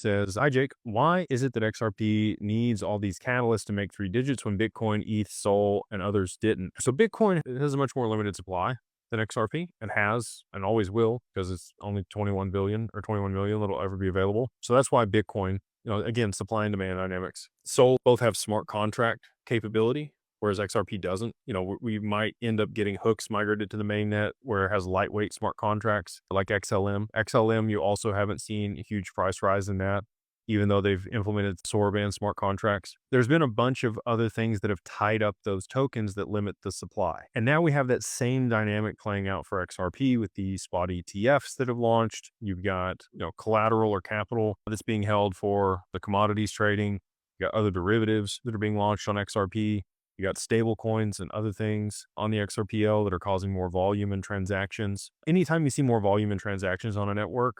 says, "Hi Jake, why is it that XRP needs all these catalysts to make three digits when Bitcoin, ETH, Sol, and others didn't?" So Bitcoin has a much more limited supply than XRP, and has and always will, because it's only 21 billion or 21 million that'll ever be available. So that's why Bitcoin, again, supply and demand dynamics. Sol both have smart contract capability, whereas XRP doesn't. We might end up getting hooks migrated to the mainnet where it has lightweight smart contracts like XLM. XLM, you also haven't seen a huge price rise in that, even though they've implemented Soroban smart contracts. There's been a bunch of other things that have tied up those tokens that limit the supply. And now we have that same dynamic playing out for XRP with the spot ETFs that have launched. You've got, collateral or capital that's being held for the commodities trading. You got other derivatives that are being launched on XRP. You got stable coins and other things on the XRPL that are causing more volume in transactions. Anytime you see more volume in transactions on a network,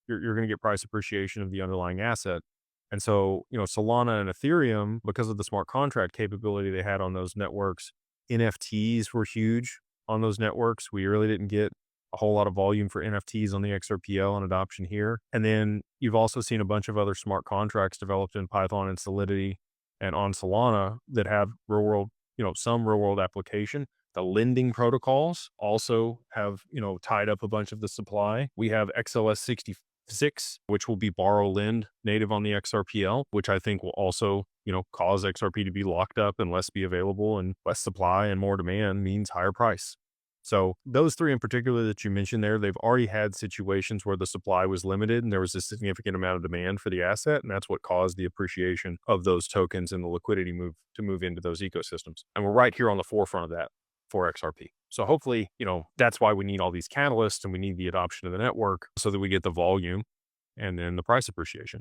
you're going to get price appreciation of the underlying asset. And so, Solana and Ethereum, because of the smart contract capability they had on those networks, NFTs were huge on those networks. We really didn't get a whole lot of volume for NFTs on the XRPL and adoption here. And then you've also seen a bunch of other smart contracts developed in Python and Solidity and on Solana that have real world, some real world application. The lending protocols also have, tied up a bunch of the supply. We have XLS 66, which will be borrow lend native on the XRPL, which I think will also, cause XRP to be locked up and less be available, and less supply and more demand means higher price. So those three in particular that you mentioned there, they've already had situations where the supply was limited and there was a significant amount of demand for the asset. And that's what caused the appreciation of those tokens and the liquidity move into those ecosystems. And we're right here on the forefront of that for XRP. So hopefully, that's why we need all these catalysts and we need the adoption of the network so that we get the volume and then the price appreciation.